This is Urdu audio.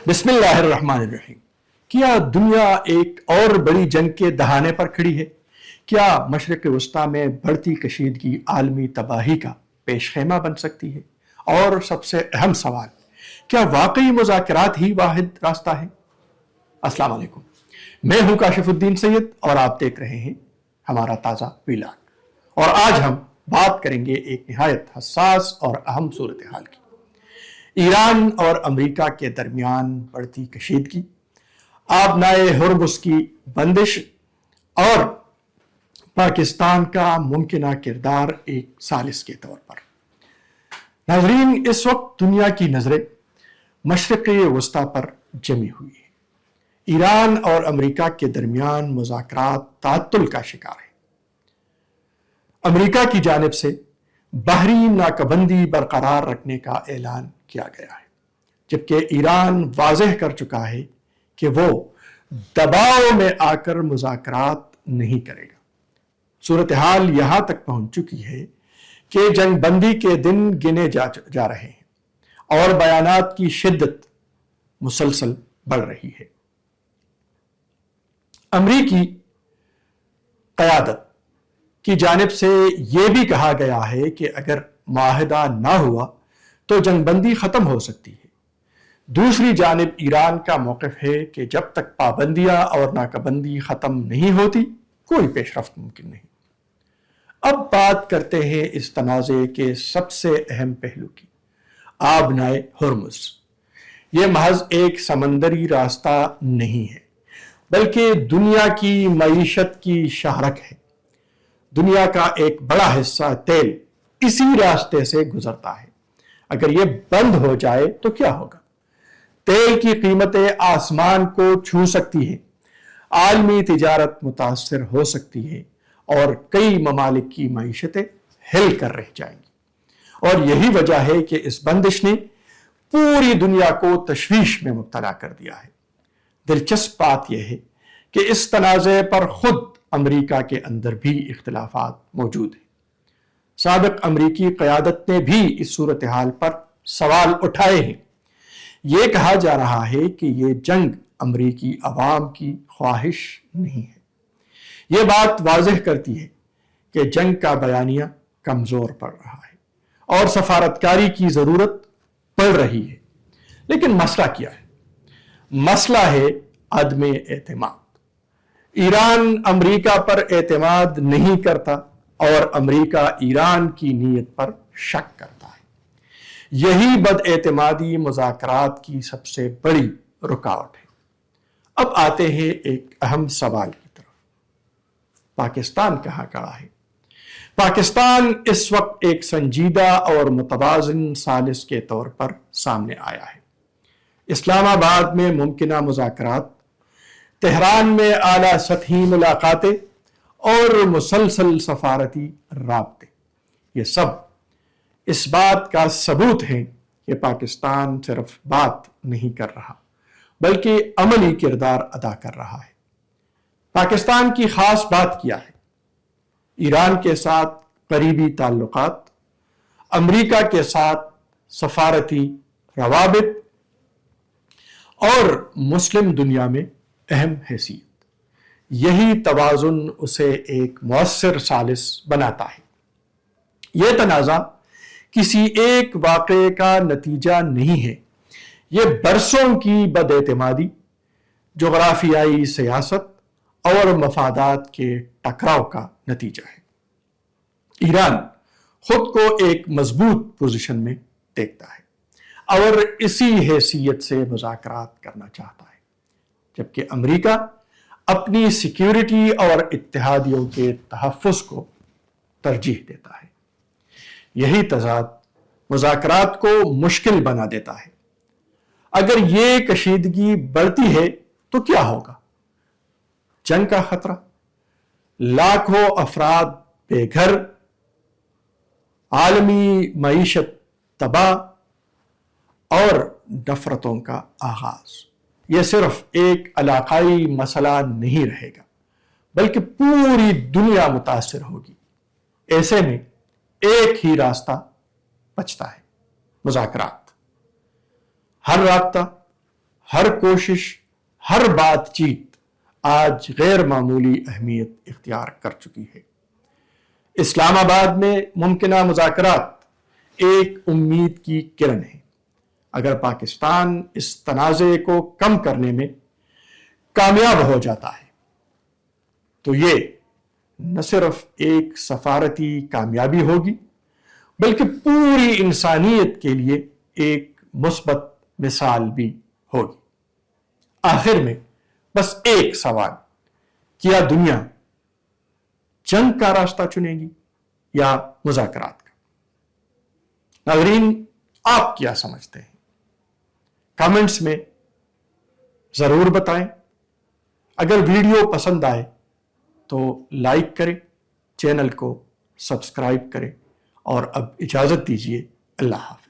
بسم اللہ الرحمن الرحیم۔ کیا دنیا ایک اور بڑی جنگ کے دہانے پر کھڑی ہے؟ کیا مشرق وسطیٰ میں بڑھتی کشیدگی عالمی تباہی کا پیش خیمہ بن سکتی ہے؟ اور سب سے اہم سوال، کیا واقعی مذاکرات ہی واحد راستہ ہے؟ السلام علیکم، میں ہوں کاشف الدین سید اور آپ دیکھ رہے ہیں ہمارا تازہ ویلاگ۔ اور آج ہم بات کریں گے ایک نہایت حساس اور اہم صورتحال کی، ایران اور امریکہ کے درمیان بڑھتی کشیدگی، آبنائے ہرمز کی بندش اور پاکستان کا ممکنہ کردار ایک ثالث کے طور پر۔ ناظرین، اس وقت دنیا کی نظریں مشرق وسطیٰ پر جمی ہوئی ہیں۔ ایران اور امریکہ کے درمیان مذاکرات تعطل کا شکار ہیں۔ امریکہ کی جانب سے بحری ناکبندی برقرار رکھنے کا اعلان کیا گیا ہے، جبکہ ایران واضح کر چکا ہے کہ وہ دباؤ میں آ کر مذاکرات نہیں کرے گا۔ صورتحال یہاں تک پہنچ چکی ہے کہ جنگ بندی کے دن گنے جا رہے ہیں اور بیانات کی شدت مسلسل بڑھ رہی ہے۔ امریکی قیادت کی جانب سے یہ بھی کہا گیا ہے کہ اگر معاہدہ نہ ہوا تو جنگ بندی ختم ہو سکتی ہے۔ دوسری جانب ایران کا موقف ہے کہ جب تک پابندیاں اور ناکبندی ختم نہیں ہوتی کوئی پیش رفت ممکن نہیں۔ اب بات کرتے ہیں اس تنازع کے سب سے اہم پہلو کی، آبنائے ہرمز۔ یہ محض ایک سمندری راستہ نہیں ہے، بلکہ دنیا کی معیشت کی شاہراہ ہے۔ دنیا کا ایک بڑا حصہ تیل اسی راستے سے گزرتا ہے۔ اگر یہ بند ہو جائے تو کیا ہوگا؟ تیل کی قیمتیں آسمان کو چھو سکتی ہیں، عالمی تجارت متاثر ہو سکتی ہے اور کئی ممالک کی معیشتیں ہل کر رہ جائیں گی۔ اور یہی وجہ ہے کہ اس بندش نے پوری دنیا کو تشویش میں مبتلا کر دیا ہے۔ دلچسپ بات یہ ہے کہ اس تنازع پر خود امریکہ کے اندر بھی اختلافات موجود ہیں۔ سابق امریکی قیادت نے بھی اس صورتحال پر سوال اٹھائے ہیں۔ یہ کہا جا رہا ہے کہ یہ جنگ امریکی عوام کی خواہش نہیں ہے۔ یہ بات واضح کرتی ہے کہ جنگ کا بیانیہ کمزور پڑ رہا ہے اور سفارتکاری کی ضرورت پڑ رہی ہے۔ لیکن مسئلہ کیا ہے؟ مسئلہ ہے عدم اعتماد۔ ایران امریکہ پر اعتماد نہیں کرتا اور امریکہ ایران کی نیت پر شک کرتا ہے۔ یہی بد اعتمادی مذاکرات کی سب سے بڑی رکاوٹ ہے۔ اب آتے ہیں ایک اہم سوال کی طرف، پاکستان کہاں کھڑا ہے؟ پاکستان اس وقت ایک سنجیدہ اور متوازن ثالث کے طور پر سامنے آیا ہے۔ اسلام آباد میں ممکنہ مذاکرات، تہران میں اعلیٰ سطحی ملاقاتیں اور مسلسل سفارتی رابطے، یہ سب اس بات کا ثبوت ہے کہ پاکستان صرف بات نہیں کر رہا بلکہ عملی کردار ادا کر رہا ہے۔ پاکستان کی خاص بات کیا ہے؟ ایران کے ساتھ قریبی تعلقات، امریکہ کے ساتھ سفارتی روابط اور مسلم دنیا میں اہم حیثیت۔ یہی توازن اسے ایک مؤثر ثالث بناتا ہے۔ یہ تنازع کسی ایک واقعے کا نتیجہ نہیں ہے، یہ برسوں کی بد اعتمادی، جغرافیائی سیاست اور مفادات کے ٹکراؤ کا نتیجہ ہے۔ ایران خود کو ایک مضبوط پوزیشن میں دیکھتا ہے اور اسی حیثیت سے مذاکرات کرنا چاہتا ہے، جبکہ امریکہ اپنی سیکیورٹی اور اتحادیوں کے تحفظ کو ترجیح دیتا ہے۔ یہی تضاد مذاکرات کو مشکل بنا دیتا ہے۔ اگر یہ کشیدگی بڑھتی ہے تو کیا ہوگا؟ جنگ کا خطرہ، لاکھوں افراد بے گھر، عالمی معیشت تباہ اور نفرتوں کا آغاز۔ یہ صرف ایک علاقائی مسئلہ نہیں رہے گا بلکہ پوری دنیا متاثر ہوگی۔ ایسے میں ایک ہی راستہ بچتا ہے، مذاکرات۔ ہر رابطہ، ہر کوشش، ہر بات چیت آج غیر معمولی اہمیت اختیار کر چکی ہے۔ اسلام آباد میں ممکنہ مذاکرات ایک امید کی کرن ہے۔ اگر پاکستان اس تنازع کو کم کرنے میں کامیاب ہو جاتا ہے تو یہ نہ صرف ایک سفارتی کامیابی ہوگی بلکہ پوری انسانیت کے لیے ایک مثبت مثال بھی ہوگی۔ آخر میں بس ایک سوال، کیا دنیا جنگ کا راستہ چنے گی یا مذاکرات کا؟ ناظرین، آپ کیا سمجھتے ہیں؟ کامنٹس میں ضرور بتائیں۔ اگر ویڈیو پسند آئے تو لائک کریں، چینل کو سبسکرائب کریں، اور اب اجازت دیجیے، اللہ حافظ۔